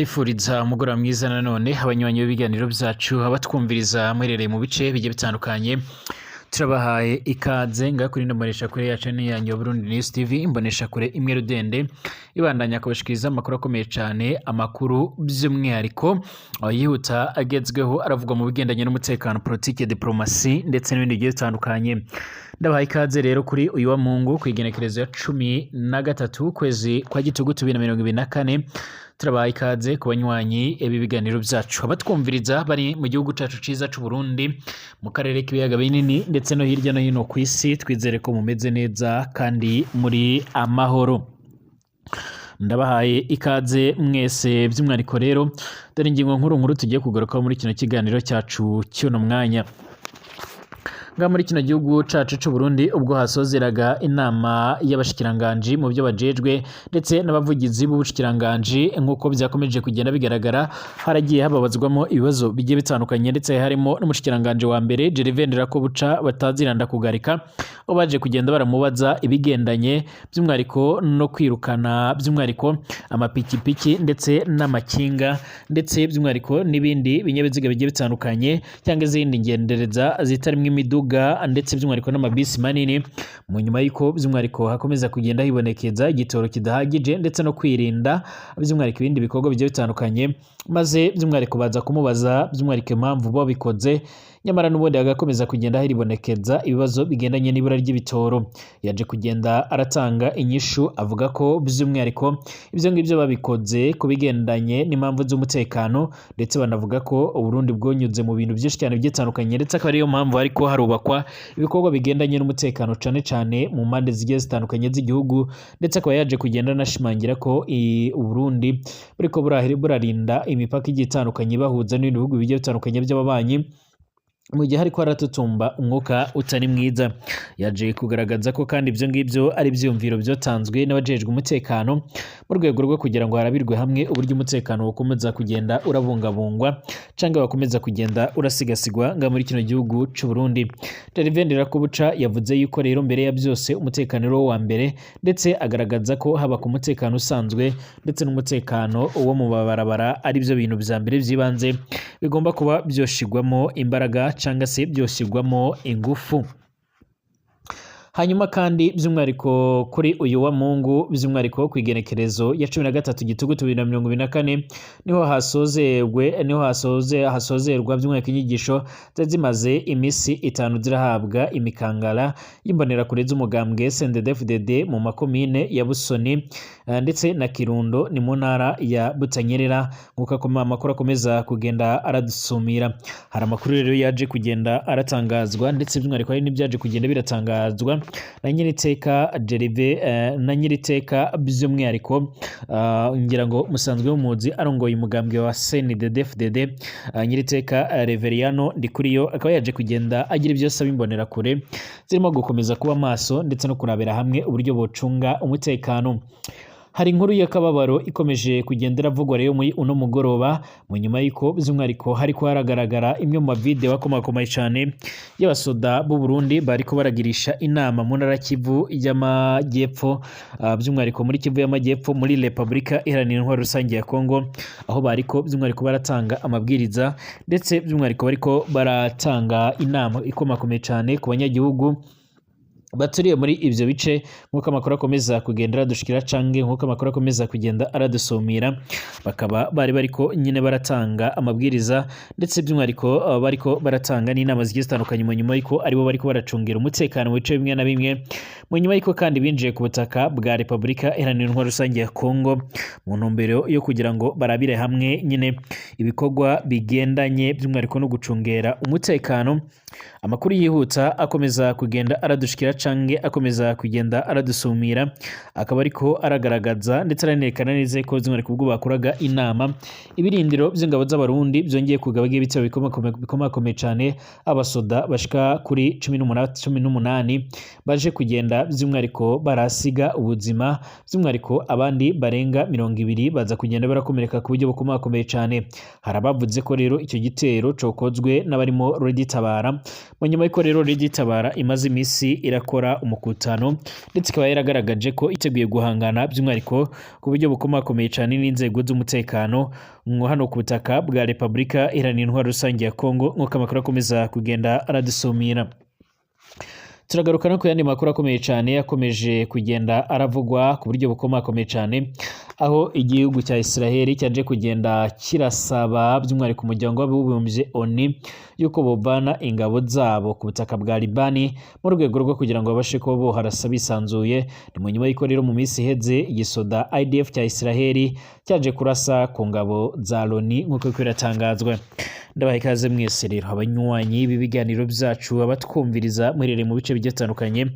ndifuriza umugoroba mwiza nanone abanywanyi b'ibiganiro byacu abatwumviriza muherereye mu bice bigiye bitandukanye turabahaye ikaze ngakuri ndomoresha kure yacu yanyu Burundi News TV imbonesha kure imwe rudende ibandanya kubashikiriza amakuru akomeye cyane amakuru by'umwihariko yihuta agezweho aravugwa mu bigendanye n'umutekano politique diplomasi ndetse n'ibindi bigiye bitandukanye ndabahaye ikaze rero kuri uyu wa Mungu kwigenekerezo ya 13 kwezi kwa gitugutu 2024 turabahaye ikaze ku banywanyi ibi biganiro byacu abatwumviriza bari mu gihugu cacu ciza c'u Burundi mu karere k'ibiyaga binini ndetse no hirya no hino ku isi twizere ko mumeze neza kandi muri amahoro. Ndabahaye ikaze mwese by'umwariko rero dore ingingo nkuru tugiye kugaruka muri kino kiganiro cyacu cy'uno mwanya. Nga muri kino gihugu cacu c'u Burundi ubwo hasozeraga inama y'abashikiranganje mu byo bajejwe ndetse n'abavugizi b'ubushikiranganje nkuko byakomeje kugenda bigaragara haragiye hababazwamo ibibazo bigiye bitandukanye ndetse harimo n'umushikiranganje wa mbere Gervendera ko buca bataziranda kugarika baje kugenda baramubaza ibigendanye by'umwariko no kwirukana by'umwariko amapikipiki ndetse n'amakinga ndetse by'umwariko n'ibindi binyabiziga bigiye bitandukanye cyangwa izindi ngendereza zitarimwe imiduga ndetse by'umwariko n'amabisi manini mu nyuma y'iko by'umwariko hakomeza kugenda hibonekeza igitoro kidahagije ndetse no kwirinda by'umwariko ibindi bikorwa bigiye bitandukanye maze by'umwariko baza kumubaza by'umwariko impamvu babikoze nyamara n'ubundi agakomeza kugenda hiribonekeza ibibazo bigendanye n'ibura ry'ibitoro yaje kugenda aratanga inyishu avuga ko by'umwariko ibyo ngibyo babikoze ku bigendanye n'impamvu z'umutekano ndetse banavuga ko Uburundi bwonyuze mu bintu byinshi cyane byitandukanye ndetse akaba ariyo mpamvu ariko harubakwa ibikorwa bigendanye n'umutekano cyane mu mpande zigiye zitandukanye z'igihugu ndetse akaba yaje kugenda anashimangira ko Uburundi buriko burarinda imipaka igiye itandukanye bahuza n'ibindi bihugu bigiye bitandukanye by'ababanyi mu gihe hariko haratutumba umwuka utari mwiza. Yaje kugaragaza ko kandi ibyo ngibyo ari byumviro byotanzwe n'abajejwe umutekano mu rwego rwo kugira ngo harabirwe hamwe uburyo umutekano ukomeza kugenda urabungabungwa canke bakomeza kugenda urasigasigwa nga muri kino gihugu c'u Burundi. Gervendera ko buca yavuze yuko rero mbere ya byose umutekano ro wa mbere ndetse agaragaza ko haba ku mutekano usanzwe ndetse n'umutekano wo mu babarabara ari byo bintu bya mbere byibanze bigomba kuba byoshigwamo imbaraga cyangwa se byoshyirwamo ingufu. Hanyuma kandi by'umwariko kuri uyu wa Mungu by'umwariko kwigenekerezo ya 13 gitugutu 2024 niho hasozerwa by'umwariko inyigisho zimaze imisi 5 zirahabwa imikangara yimbonera kure z'umugambwe CNDD-FDD mu makomine ya Busoni ndetse na Kirundo ni mu ntara ya Butanyerera nkuko amakuru akomeza kugenda aradusumira. Hari amakuru rero yaje kugenda aratangazwa ndetse by'umwariko hari n'ibyaje kugenda biratangazwa na nyiriteka Jerive na nyiriteka by'umwihariko ngira ngo musanzwe w'umuzi arongoye umugambwe wa CNDD-FDD nyiriteka Reveriano Ndikuriyo akaba yaje kugenda agira ibyo saba imbonera kure zirimo gukomeza kuba maso ndetse no kurabera hamwe uburyo bocunga umutekano. Hari inkuru y'akababaro ikomeje kugendera vugwa rero muri uno mugoroba mu nyuma y'iko by'umwariko hariko haragaragara imwe mu video bakomakomeye cyane y'abasoda b'u Burundi bariko baragirisha inama mu ntara Kivu y'amajyepfo by'umwariko muri Kivu y'amajyepfo muri Republika Iharanira Intwaro Rusange ya Congo aho bariko by'umwariko baratanga amabwiriza ndetse by'umwariko bariko baratanga inama ikomakomeye cyane ku banyagihugu baturiye muri ivyo bice nkuko amakuru akomeza kugenda aradushikira canke nkuko amakuru akomeza kugenda aradusumira bakaba bariko nyine baratanga amabwiriza ndetse by'umwariko bariko baratanga n'inama zigiye zitandukanye mu nyuma y'iko aribo bariko baracungira umutekano mu bice bimwe na bimwe mu nyuma y'iko kandi binjiye ku butaka bwa Republika Iharanira Intwaro Rusange ya Congo mu ntumbero yo kugira ngo barabire hamwe nyine ibikorwa bigendanye by'umwariko no gucungera umutekano. Amakuru yihuta akomeza kugenda aradushikira canke akomeza kugenda aradusumira akaba ariko aragaragaza ndetse aranerekana neza ko by'umwariko ubwo bakuraga inama ibirindiro by'ingabo z'abarundi byongeye kugabaga ibitero bikomakomeye cyane abasoda bashika kuri 18 baje kugenda by'umwariko barasiga ubuzima by'umwariko abandi barenga 200 baza kugenda barakomereka ku buryo bukomakomeye cyane. Harabavuze ko rero icyo gitero cokozwe n'abarimo Tabara mu nyuma y'uko rero Ntambara imaze imisi irakora umukutano ndetse ikaba yaragaragaje ko iteguye guhangana by'umwihariko ku buryo bukomakomeye cyane n'inzego z'umutekano hano ku butaka bwa Repubulika Iharanira Intwaro Rusange ya Congo nk'uko amakuru akomeza kugenda aradusumira. Turagaruka no ku yandi makuru akomeye cyane yakomeje kugenda aravugwa ku buryo bukomakomeye cyane, aho igihugu cya Israel cyaje kugenda kirasaba by'umwihariko umuryango w'abibumbye ONU yuko bovana ingabo zabo ku butaka bwa Libani mu rwego rwo kugira ngo babashe kuba boharasa bisanzuye. Ni mu nyuma y'uko rero mu minsi iheze igisoda RDF cya Israel cyaje kurasa ku ngabo za Loni nk'uko biratangazwa. Ndabaha ikaze mwese rero abanywanyi b'ibiganiro byacu abatwumviriza muherereye mu bice bigiye bitandukanye,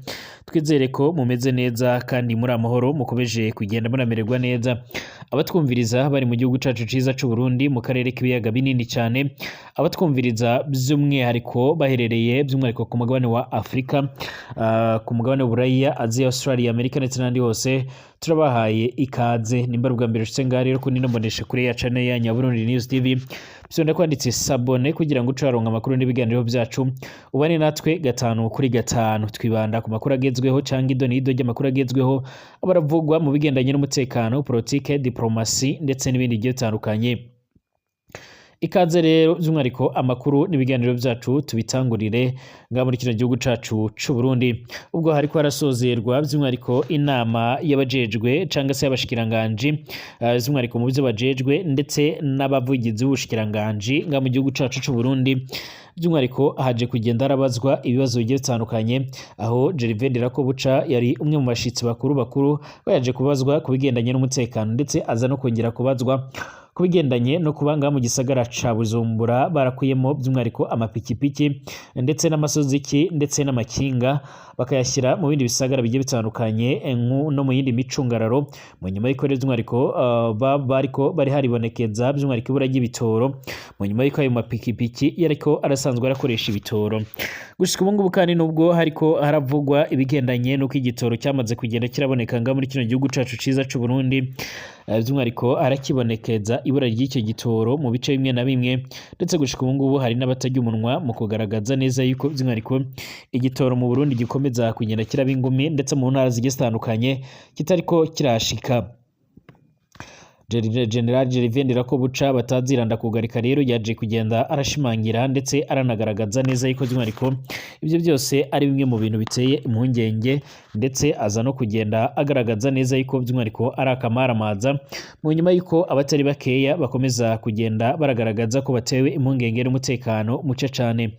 twizere ko mumeze neza kandi muri amahoro mukomeje kugenda munamererwa neza. Abatwumviriza bari mu gihugu cacu ciza c'u Burundi mu karere k'ibiyaga binini cyane, abatwumviriza by'umwihariko baherereye by'umwihariko ku mugabane wa Afrika, ku mugabane w'Uburaya, Aziya, Australia, Amerika ndetse n'andi hose, turabahaye ikaze. Nimba bwa mbere ushitse ngaho rero kuri mbonesha kure ya channel yanyu Uburundi News TV, bisonda kwanditse sabone kugira ngo ucaronka amakuru n'ibiganiro byacu, ubane natwe gatanu kuri gatanu. Twibanda ku makuru agezweho cyangwa idonido ry'amakuru agezweho abaravugwa mu bigendanye n'umutekano, politike, diplomasi ndetse n'ibindi bigiye bitandukanye. Ikaze rero by'umwihariko amakuru n'ibiganiro byacu tubitangurire nga muri kino gihugu cacu c'u Burundi, ubwo hariko harasozerwa by'umwihariko inama y'abajejwe cyangwa se y'abashikiranganje by'umwihariko mu byo bajejwe ndetse n'abavugizi b'ubushikiranganje nga mu gihugu cacu c'u Burundi. By'umwihariko haje kugenda arabazwa ibibazo bigiye bitandukanye, aho Gervais Buca yari umwe mu bashitsi bakuru bayaje kubazwa ku bigendanye n'umutekano ndetse aza no kongera kubazwa ku bigendanye no kubanga mu gisagara ca Bujumbura barakuyemo by'umwihariko amapikipiki ndetse n'amasoziki ndetse n'amakinga bakayashyira mu bindi bisagara bigiye bitandukanye no mu yindi micungararo. Mu nyuma y'iko rero by'umwihariko bari haribonekeza by'umwihariko ibura ry'ibitoro, mu nyuma y'iko ayo mapikipiki yariko arasanzwe arakoresha ibitoro. Gushika ubu ngubu kandi nubwo hariko haravugwa ibigendanye n'uko igitoro cyamaze kugenda kiraboneka nga muri kino gihugu cacu ciza c'u Burundi, by'umwihariko arakibonekeza ibura ry'icyo gitoro mu bice bimwe na bimwe, ndetse gushika ubu ngubu hari n'abatajya umunwa mu kugaragaza neza yuko by'umwihariko igitoro mu Burundi gikomeza kugenda kiraba ingumi ndetse mu ntara zigiye zitandukanye kitariko kirashika. General Gervais Buca bataziranda kugarika rero yaje kugenda arashimangira ndetse aranagaragaza neza yuko by'umwihariko ibyo byose ari bimwe mu bintu biteye impungenge, ndetse aza no kugenda agaragaza neza yuko by'umwihariko ari akamaramaza mu nyuma yuko abatari bakeya bakomeza kugenda baragaragaza ko batewe impungenge n'umutekano muce cyane.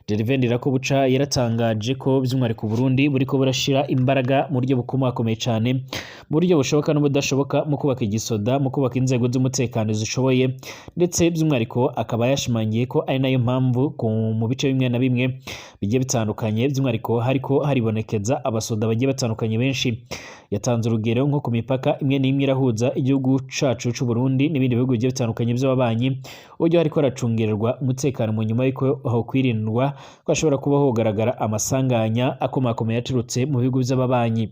Gervais Buca yaratangaje ko by'umwihariko Burundi buriko burashira imbaraga mu buryo bukomakomeye cyane, mu buryo bushoboka n'ubudashoboka mu kubaka igisoda, mu kubaka inzego z'umutekano zishoboye, ndetse by'umwihariko akaba yashimangiye ko ari nayo mpamvu mu bice bimwe na bimwe bigiye bitandukanye by'umwihariko hariko haribonekeza abasoda bagiye batandukanye benshi. Yatanze urugero nko ku mipaka imwe n'imwe irahuza igihugu cacu c'u Burundi n'ibindi bihugu bigiye bitandukanye by'ababanyi, uburyo hariko haracungererwa umutekano mu nyuma y'uko aho kwirindwa ko hashobora kuba hogaragara amasanganya akomakomeye yaturutse mu bihugu by'ababanyi.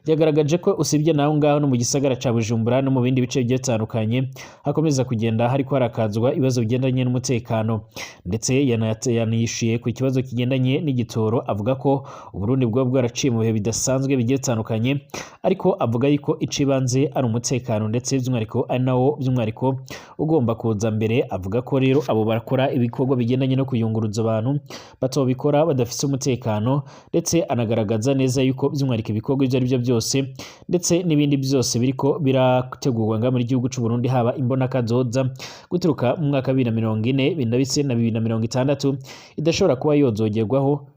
Yagaragaje ko usibye naho ngaho no mu gisagara ca Bujumbura no mu bindi bice bigiye bitandukanye hakomeza kugenda hariko harakazwa ibibazo bigendanye n'umutekano, ndetse yanayishuye ku kibazo kigendanye n'igitoro, avuga ko Uburundi bwo bwaraciye mu bihe bidasanzwe bigiye bitandukanye, ariko avuga yuko icibanze ari umutekano ndetse by'umwihariko ari nawo by'umwihariko ugomba kuza mbere. Avuga ko rero abo barakora ibikorwa bigendanye no kuyunguruza abantu batobikora badafite umutekano, ndetse anagaragaza neza yuko by'umwihariko ibikorwa ibyo ari byo byose ndetse n'ibindi byose biriko birategurwa nga muri gihugu c'u Burundi, haba imbona kazoza guturuka mu mwaka 2040 bindabitse na 2060 idashobora kuba yozogerwaho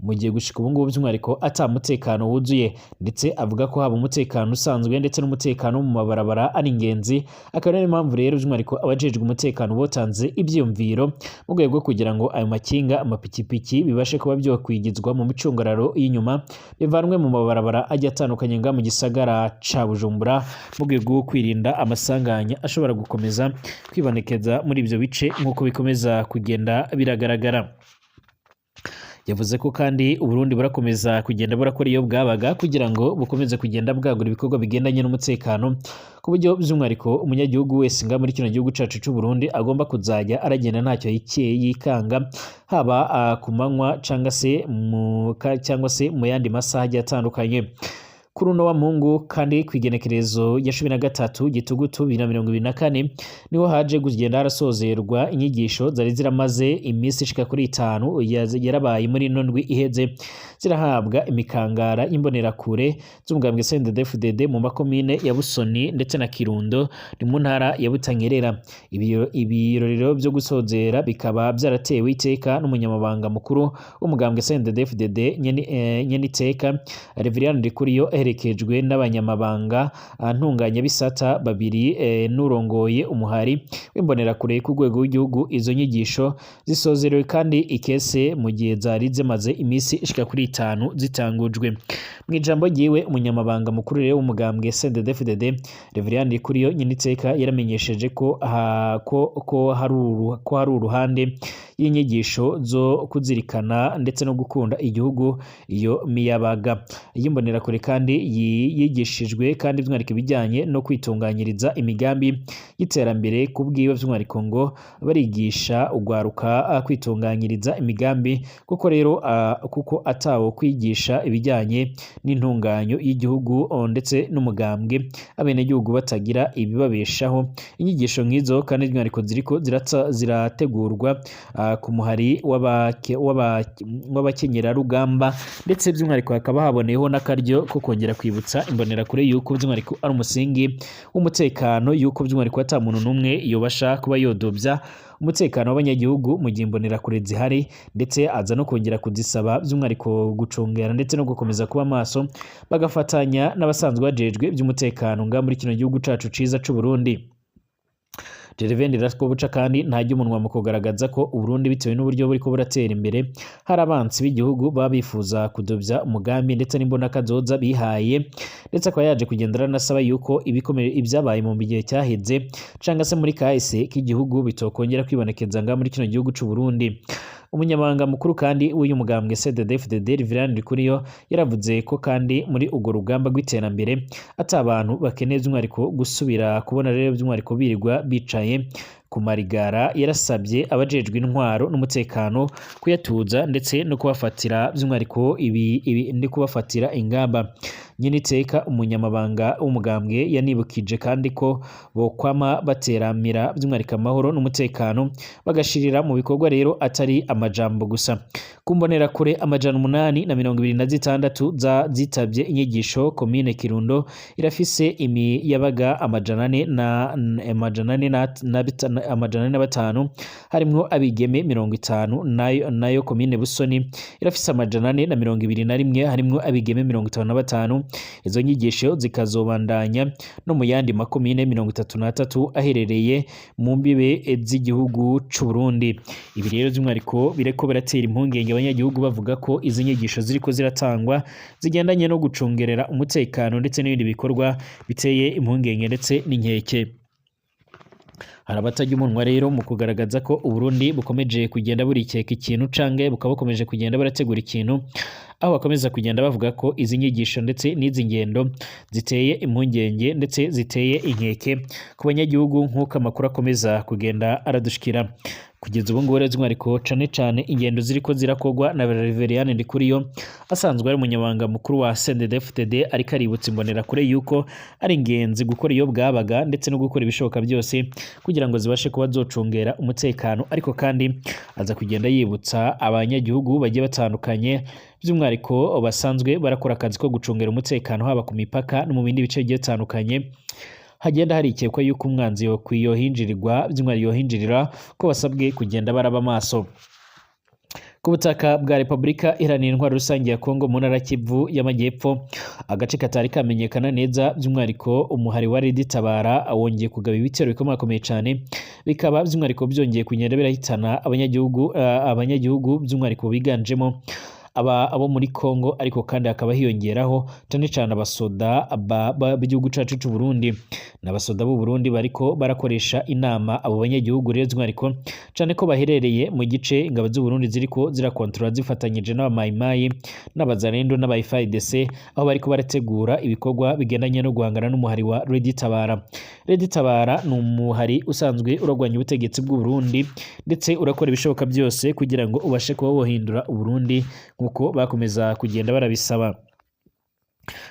mu gihe gushika ubu ngubu by'umwihariko ata mutekano wuzuye. Ndetse avuga ko haba umutekano usanzwe ndetse n'umutekano mu mabarabara ari ingenzi, akaba ariyo mpamvu rero by'umwihariko abajejwe umutekano botanze ibyiyumviro mu rwego rwo kugira ngo ayo makinga, amapikipiki bibashe kuba byokwigizwa mu micungararo y'inyuma, bivanwe mu mabarabara agiye atandukanye nga mu gisagara ca Bujumbura mu rwego rwo kwirinda amasanganya ashobora gukomeza kwibonekeza muri ibyo bice nk'uko bikomeza kugenda biragaragara. yavuze ko kandi Uburundi burakomeza kugenda burakora iyo bwabaga kugira ngo bukomeze kugenda bwagura ibikorwa bigendanye n'umutekano ku buryo by'umwihariko umunyagihugu wese nga muri kino gihugu cacu c'u Burundi agomba kuzajya aragenda ntacyo yikanga haba ku manywa cyangwa se mu yandi masaha agiye atandukanye. Kuri uno wa Mungu kandi kwigenekerezo ya 13 gitugutu 2024 niho haje kugenda harasozerwa inyigisho zari ziramaze iminsi ishika kuri 5 yarabaye muri nondwi iheze zirahabwa imikangara y'imbonerakure z'umugambwe CNDD-FDD mu makomine ya Busoni ndetse na Kirundo ni mu ntara ya Butanyerera. Ibirorero byo gusozera bikaba byaratewe iteka n'umunyamabanga mukuru w'umugambwe CNDD-FDD nyeniteka Reverien Ndikuriyo aherekejwe n'abanyamabanga ntunganya bisata babiri n'urongoye umuhari w'imbonerakure ku rwego rw'igihugu. Izo nyigisho zisozerewe kandi ikese mu gihe zari zimaze iminsi ishika kuri 5 zitangujwe. Mu ijambo ryiwe umunyamabanga mukuru rero w'umugambwe CNDD-FDD Reverien Ndikuriyo nyeniteka yaramenyesheje ko hari uruhande y'inyigisho zo kuzirikana ndetse no gukunda igihugu iyo miyabaga y'imbonerakure kandi yigishijwe kandi by'umwihariko ibijyanye no kwitunganyiriza imigambi y'iterambere ku bwiwe by'umwihariko ngo barigisha ugwaruka kwitunganyiriza imigambi kuko rero kuko atawo kwigisha ibijyanye n'intunganyo y'igihugu ndetse n'umugambwe abenegihugu batagira ibibabeshaho. Inyigisho nk'izo kandi by'umwihariko ziriko zirategurwa ku muhari w'abakenyerarugamba ndetse by'umwihariko hakaba haboneyeho n'akaryo ko kongera kwibutsa imbonerakure yuko by'umwihariko ari umusingi w'umutekano yuko by'umwihariko ata muntu n'umwe yobasha kuba yodobya umutekano w'abanyagihugu mu gihe imbonerakure zihari ndetse aza no kongera kuzisaba by'umwihariko gucungera ndetse no gukomeza kuba maso bagafatanya n'abasanzwe bajejwe by'umutekano nga muri kino gihugu cacu ciza c'u Burundi. Jerevendi Raspo buca kandi ntajya umunwa mu kugaragaza ko Uburundi bitewe n'uburyo buriko buratera imbere hari abansi b'igihugu babifuza kudobya umugambi ndetse n'imbona kazoza bihaye ndetse akaba yaje kugendera nasaba yuko ibikomere ibyabaye mu gihe cyaheze canga se muri kahise k'igihugu bitokongera kwibonekeza nga muri kino gihugu c'u Burundi. Umunyamabanga mukuru kandi w'uyu mugambwe CNDD-FDD Reverien Ndikuriyo yaravuze ko kandi muri ugo rugamba rw'iterambere ata abantu bakeneye by'umwihariko gusubira kubona rero by'umwihariko birirwa bicaye ku marigara. Yarasabye abajejwe intwaro n'umutekano kuyatuza ndetse no kubafatira by'umwihariko ndi kubafatira ingamba. Nyeniteka umunyamabanga w'umugambwe yanibukije kandi ko bokwama bateramira by'umwihariko amahoro n'umutekano bagashirira mu bikorwa rero atari amajambo gusa. Kumbonera kure amajana 826 zitabye inyigisho komine Kirundo irafise imiyabaga amajana 405 harimwo abigeme 50 nayo komine Busoni irafise amajana 421 harimwo abigeme 55. Izo nyigisho zikazobandanya no mu yandi makomine 33 aherereye mu mbibe z'igihugu c'u Burundi. Ibi rero by'umwihariko bireko biratera impungenge abanyagihugu bavuga ko izi nyigisho ziriko ziratangwa zigendanye no gucungerera umutekano ndetse n'ibindi bikorwa biteye impungenge ndetse n'inkeke. Harabatajya umunwa rero mu kugaragaza ko Uburundi bukomeje kugenda burikeka ikintu cange bukaba bukomeje kugenda barategura ikintu aho bakomeza kugenda bavuga ko izi nyigisho ndetse n'izi ngendo ziteye impungenge ndetse ziteye inkeke ku banyagihugu nk'uko amakuru akomeza kugenda aradushikira. Kugeza ubu ngubu rero by'umwihariko cane ingendo ziriko zirakogwa na Reverien Ndikuriyo asanzwe ari umunyamabanga mukuru wa CNDD-FDD ariko aributsa imbonerakure yuko ari ingenzi gukora iyo bwabaga ndetse no gukora ibishoboka byose kugira ngo zibashe kuba zocungera umutekano, ariko kandi aza kugenda yibutsa abanyagihugu bagiye batandukanye by'umwihariko basanzwe barakora akazi ko gucungera umutekano haba ku mipaka no mu bindi bice bigiye bitandukanye hagenda harikekwa yuko umwanzi yohinjirirwa by'umwihariko yohinjirira ko basabwe kugenda baraba maso. Ku butaka bwa Repubulika Iharanira Intwaro Rusange ya Congo mu ntara Kivu y'Amajyepfo agace katari kamenyekana neza by'umwihariko umuhari wa Ntambara wongeye kugaba ibitero bikomakomeye cyane bikaba by'umwihariko byongeye kugenda birahitana abanyagihugu by'umwihariko biganjemo abo muri Congo, ariko kandi hakaba hiyongeraho cyane cyane abasoda b'igihugu cacu c'u Burundi n'abasoda b'u Burundi bariko barakoresha inama abo banyagihugu rero by'umwihariko cyane ko baherereye mu gice ingabo z'u Burundi ziriko zirakontrola zifatanyije n'abamayimayi n'abazarendo n'abayifayidese, aho bariko barategura ibikorwa bigendanye no guhangana n'umuhari wa Tabara. Tabara ni umuhari usanzwe uragwanya ubutegetsi bw'u Burundi ndetse urakora ibishoboka byose kugira ngo ubashe kuba wohindura u Burundi nkuko bakomeza kugenda barabisaba.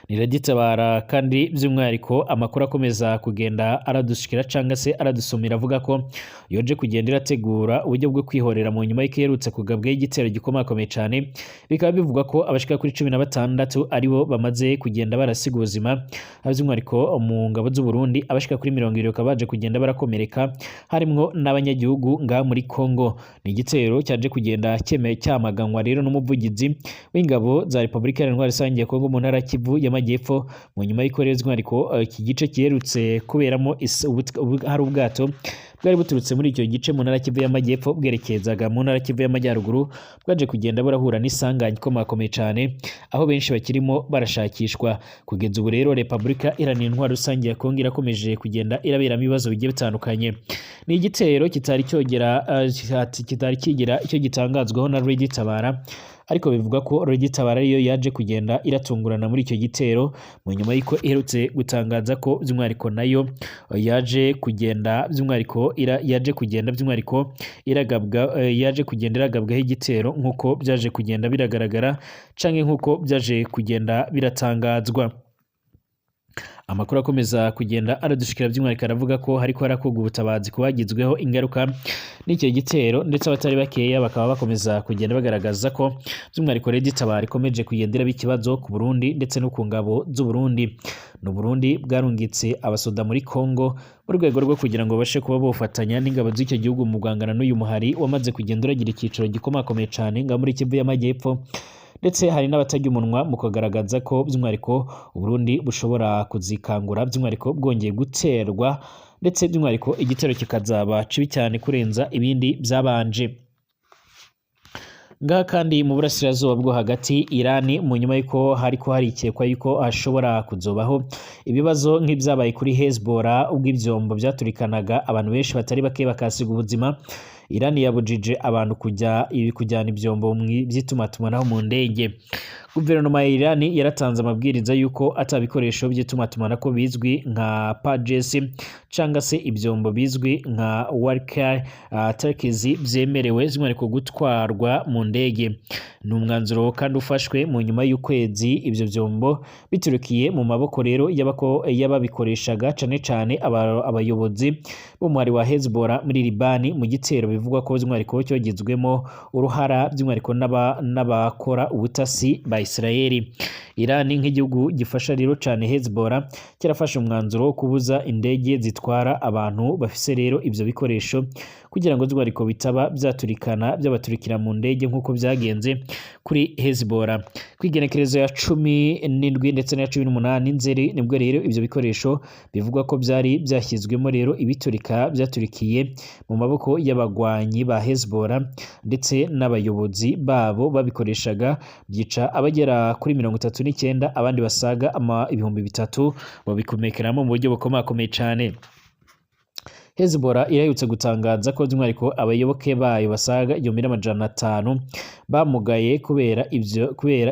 Ni Tabara kandi by'umwihariko amakuru akomeza kugenda aradushikira cyangwa se aradusumira avuga ko yoje kugenda irategura uburyo bwo kwihorera mu nyuma y'ikerutse kugabwaho igitero gikomakomeye cyane, bikaba bivuga ko abashika kuri 16 aribo bamaze kugenda barasiga ubuzima, by'umwihariko mu ngabo z'u Burundi abashika kuri 20 bakaba baje kugenda barakomereka, harimwo n'abanyagihugu nga muri Congo. Ni igitero cyaje kugenda cyamaganwa rero n'umuvugizi w'ingabo za Repubulika Iharanira Rusange ya Congo mu ntara Kivu y'Amajyepfo, mu nyuma y'ikorezwa ariko iki gice kiherutse kuberamo hari ubwato bwari buturutse muri icyo gice mu ntara Kivu y'Amajyepfo bwerekezaga mu ntara Kivu y'Amajyaruguru, bwaje kugenda burahura n'isanganya ikomakomeye cyane, aho benshi bakirimo barashakishwa. Kugeza ubu rero Repubulika Iharanira Intwaro Rusange ya Congo irakomeje kugenda iraberamo ibibazo bigiye bitandukanye. Ni igitero kitari kigira icyo gitangazwaho na Tabara, ariko bivuga ko Tabara ariyo yaje kugenda iratungurana muri icyo gitero, mu nyuma y'iko iherutse gutangaza ko by'umwihariko nayo yaje kugenda iragabwaho igitero nk'uko byaje kugenda biragaragara canke nk'uko byaje kugenda biratangazwa. Amakuru akomeza kugenda aradushikira by'umwihariko aravuga ko hariko harakorwa ubutabazi kubagizweho ingaruka n'icyo gitero, ndetse abatari bakeya bakaba bakomeza kugenda bagaragaza ko by'umwihariko Tabara ikomeje kugendera ikibazo ku Burundi ndetse no ku ngabo z'u Burundi. N'u Burundi bwarungitse abasoda muri Congo mu rwego rwo kugira ngo babashe kuba bofatanya n'ingabo z'icyo gihugu mu guhangana n'uyu muhari wamaze kugenda uragira icyiciro gikomakomeye cyane nga muri Kivu y'Amajyepfo, ndetse hari n'abatajya umunwa mu kugaragaza ko by'umwihariko Uburundi bushobora kuzikangura by'umwihariko bwongeye guterwa, ndetse by'umwihariko igitero kikazaba kibi cyane kurenza ibindi byabanje. Ngaha kandi mu burasirazuba bwo hagati Irani, mu nyuma y'uko hariko harikekwa yuko hashobora kuzobaho ibibazo nk'ibyabaye kuri Hezbollah ubwo ivyombo byaturikanaga abantu benshi batari bake bakasiga ubuzima, Irani yabujije abantu kujyana ivyombo by'itumatumanaho mu ndege. Guverinoma ya Irani yaratanze amabwiriza yuko atabikoresho by'itumatumanaho bizwi nka pages cyangwa se ibyombo bizwi nka walkie talkies byemerewe by'umwihariko gutwarwa mu ndege. Ni umwanzuro kandi ufashwe mu nyuma y'ukwezi ibyo byombo biturukiye mu maboko rero y'ababikoreshaga cyane cyane abayobozi b'umuhari wa Hezbollah muri Libani, mu gitero bivugwa ko by'umwihariko cyogizwemo uruhara by'umwihariko n'abakora ubutasi ba Israeli. Irani nk'igihugu gifasha rero cyane Hezbollah kirafashe umwanzuro wo kubuza indege zitwara abantu bafise rero ibyo bikoresho kugira ngo by'umwihariko bitaba byabaturikira mu ndege nk'uko byagenze kuri Hezbollah. Kwigenekerezo ya 17 ndetse na 18 Nzeri nibwo rero ibyo bikoresho bivugwa ko byari byashyizwemo rero ibiturika byaturikiye mu maboko y'abagwanyi ba Hezbollah ndetse n'abayobozi babo babikoreshaga, byica abagera kuri 39, abandi basaga 3,000 babikomekeramo mu buryo bukomakomeye cyane. Hezbollah irayutse gutangaza ko by'umwihariko abayoboke bayo basaga 1,500 bamugaye kubera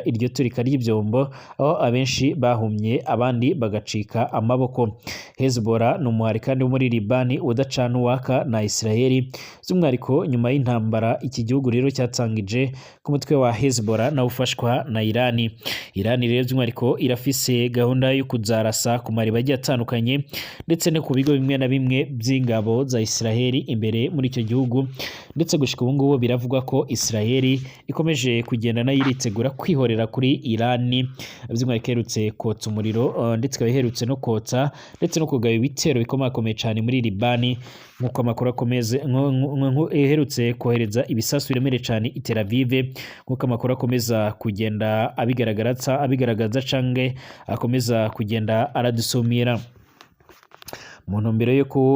iryo turika ry'ibyombo, aho abenshi bahumye abandi bagacika amaboko. Hezbollah ni umuhari kandi wo muri Libani udacana uwaka na Israeli, by'umwihariko nyuma y'intambara iki gihugu rero cyatangije ku mutwe wa Hezbollah na ufashwa na Irani. Irani rero by'umwihariko irafise gahunda yo kuzarasa ku mariba agiye atandukanye ndetse no ku bigo bimwe na bimwe by'ingabo za Israeli imbere muri icyo gihugu, ndetse gushika ubu ngubu biravugwa ko Israeli ikomeje kugenda nayo iritegura kwihorera kuri Irani, by'umwihariko iherutse kotsa umuriro ndetse ikaba iherutse no kotsa ndetse no kugaba ibitero bikomakomeye cyane muri Libani, nk'uko amakuru akomeze iherutse kohereza ibisasu biremereye cyane i Tel Aviv, nk'uko amakuru akomeza kugenda abigaragaza canke akomeza kugenda aradusumira. Mu ntumbero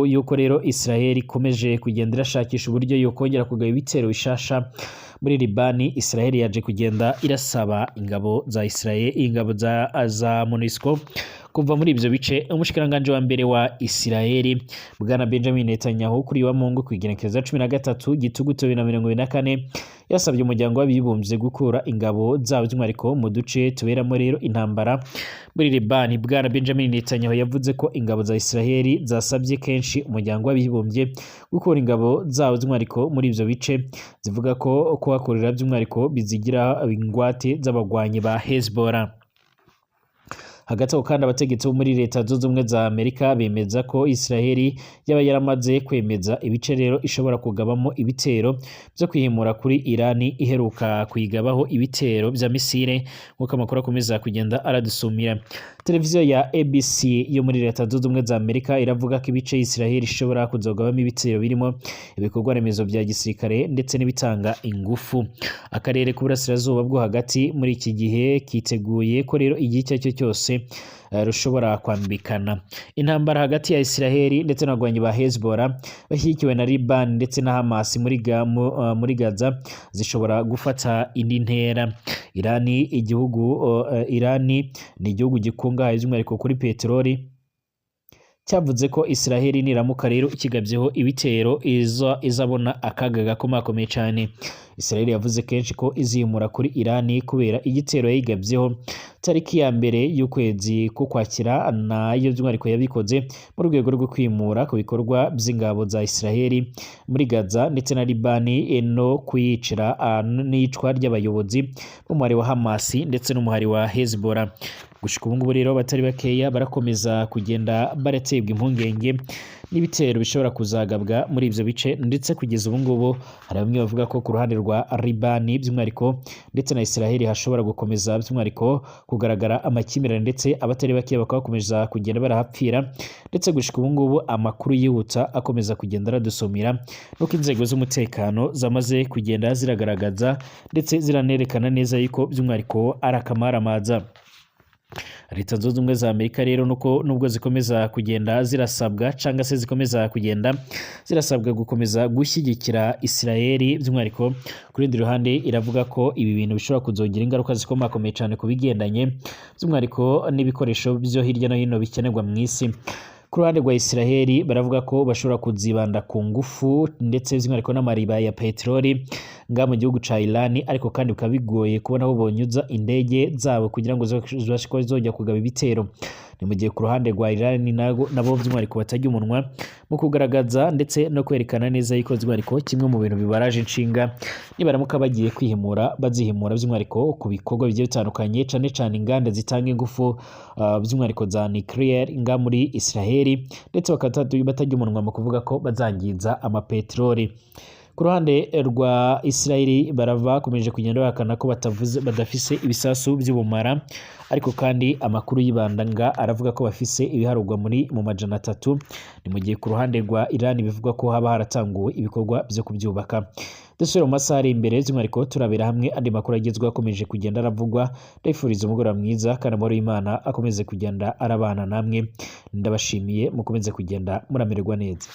yuko rero Israel ikomeje kugenda irashakisha uburyo yokongera kugaba ibitero bishasha muri Libani Israel yaje kugenda irasaba ingabo za Israel ingabo za MONUSCO kuva muri ivyo bice. Umushikiranganje wa mbere wa Israel bwana Benjamin Netanyahu kuri wa Mungu kwigenekereza 13 gituguto 2024 yasabye umuryango w'abibumbye gukura ingabo zabo by'umwariko mu duce tuberamo rero intambara muri Libani. Bwana Benjamin Netanyahu yavuze ko ingabo za Israel zasabye kenshi umuryango w'abibumbye gukura ingabo zabo by'umwariko muri ivyo bice, zivuga ko kuhakorera by'umwariko bizigira ingwate z'abagwanyi ba Hezbollah. Hagati aho kandi abategetsi bo muri leta zunze ubumwe za Amerika bemeza ko Israel yaba yaramaze kwemeza ibice rero ishobora kugabamo ibitero byo kwihimura kuri Irani iheruka kuyigabaho ibitero vya misile, nk'uko amakuru akomeza kugenda aradusumira. Televiziyo ya ABC yo muri leta zunze ubumwe za Amerika iravuga ko ibice Israel ishobora kuzogabamo ibitero birimo ibikorwa remezo vya gisirikare ndetse n'ibitanga ingufu. Akarere k'uburasirazuba bwo hagati muri iki gihe kiteguye ko rero igice cyo cyose rushobora kwambikana. Intambara hagati ya Israel ndetse n'abagwanyi ba Hezbollah bashyigikiwe na Liban ndetse na Hamas muri Gaza zishobora gufata indi ntera. Irani ni igihugu gikungahaye by'umwihariko kuri peteroli, cyavuze ko Israel niramuka rero ikigabyeho ibitero izabona akaga gakomakomeye cyane. Israel yavuze kenshi ko izimura kuri Irani kubera igitero yayigabyeho tariki ya mbere y'ukwezi k'Ukwakira, nayo by'umwihariko yabikoze mu rwego rwo kwimura ku bikorwa by'ingabo za Israel muri Gaza ndetse na Libani no kuyicira n'icwa ry'abayobozi b'umuhari wa Hamas ndetse n'umuhari wa Hezbollah. Gushika ubu ngubu rero batari bakeya barakomeza kugenda baratebwa impungenge n'ibitero bishobora kuzagabwa muri ivyo bice, ndetse kugeza ubu ngubu hari bamwe bavuga ko ku ruhande rwa Libani by'umwihariko ndetse na Israel hashobora gukomeza by'umwihariko kugaragara amakimirane, ndetse abatari bakeya bakaba bakomeza kugenda barahapfira. Ndetse gushika ubu ngubu amakuru yihuta akomeza kugenda aradusomira nuko inzego z'umutekano zamaze kugenda ziragaragaza ndetse ziranerekana neza yuko by'umwihariko ari akamaramaza. Leta zunze ubumwe za Amerika rero nubwo zikomeza kugenda zirasabwa cyangwa se zikomeza kugenda zirasabwa gukomeza gushyigikira Israel by'umwihariko, ku rundi ruhande iravuga ko ibi bintu bishobora kuzogira ingaruka zikomakomeye cyane ku bigendanye by'umwihariko n'ibikoresho byo hirya no hino bikenerwa mu isi. Ku ruhande rwa Israel baravuga ko bashobora kuzibanda ku ngufu ndetse by'umwihariko n'amariba ya peteroli nga mu gihugu ca Iran, ariko kandi bikaba bigoye kubona aho bonyuza indege zabo kugira ngo zibashe zojya kugaba ibitero. Ni mu gihe ku ruhande rwa Iran nabo by'umwihariko batajya umunwa mu kugaragaza ndetse no kwerekana neza yuko by'umwihariko kimwe mu bintu bibaraje inshinga nibaramuka bagiye kwihimura bazihimura by'umwihariko ku bikorwa bigiye bitandukanye, cyane cyane inganda zitanga ingufu by'umwihariko za nuclear nga muri Israel, ndetse batajya umunwa mu kuvuga ko bazangiza amapetroli. Ku ruhande rwa Israel bakomeje kugenda bahakana ko badafise ibisasu by'ubumara, ariko kandi amakuru y'ibandanga aravuga ko bafise ibiharugwa mu majana 3. Ni mu gihe ku ruhande rwa Iran bivuga ko haba haratanguwe ibikorwa byo kubyubaka. Dusubira mu masaha ari imbere by'umwihariko turabera hamwe andi makuru agezweho akomeje kugenda aravugwa. Ndayifuriza umugoroba mwiza kandi amahoro y'Imana akomeze kugenda arabana namwe. Ndabashimiye mukomeze kugenda muramererwa neza.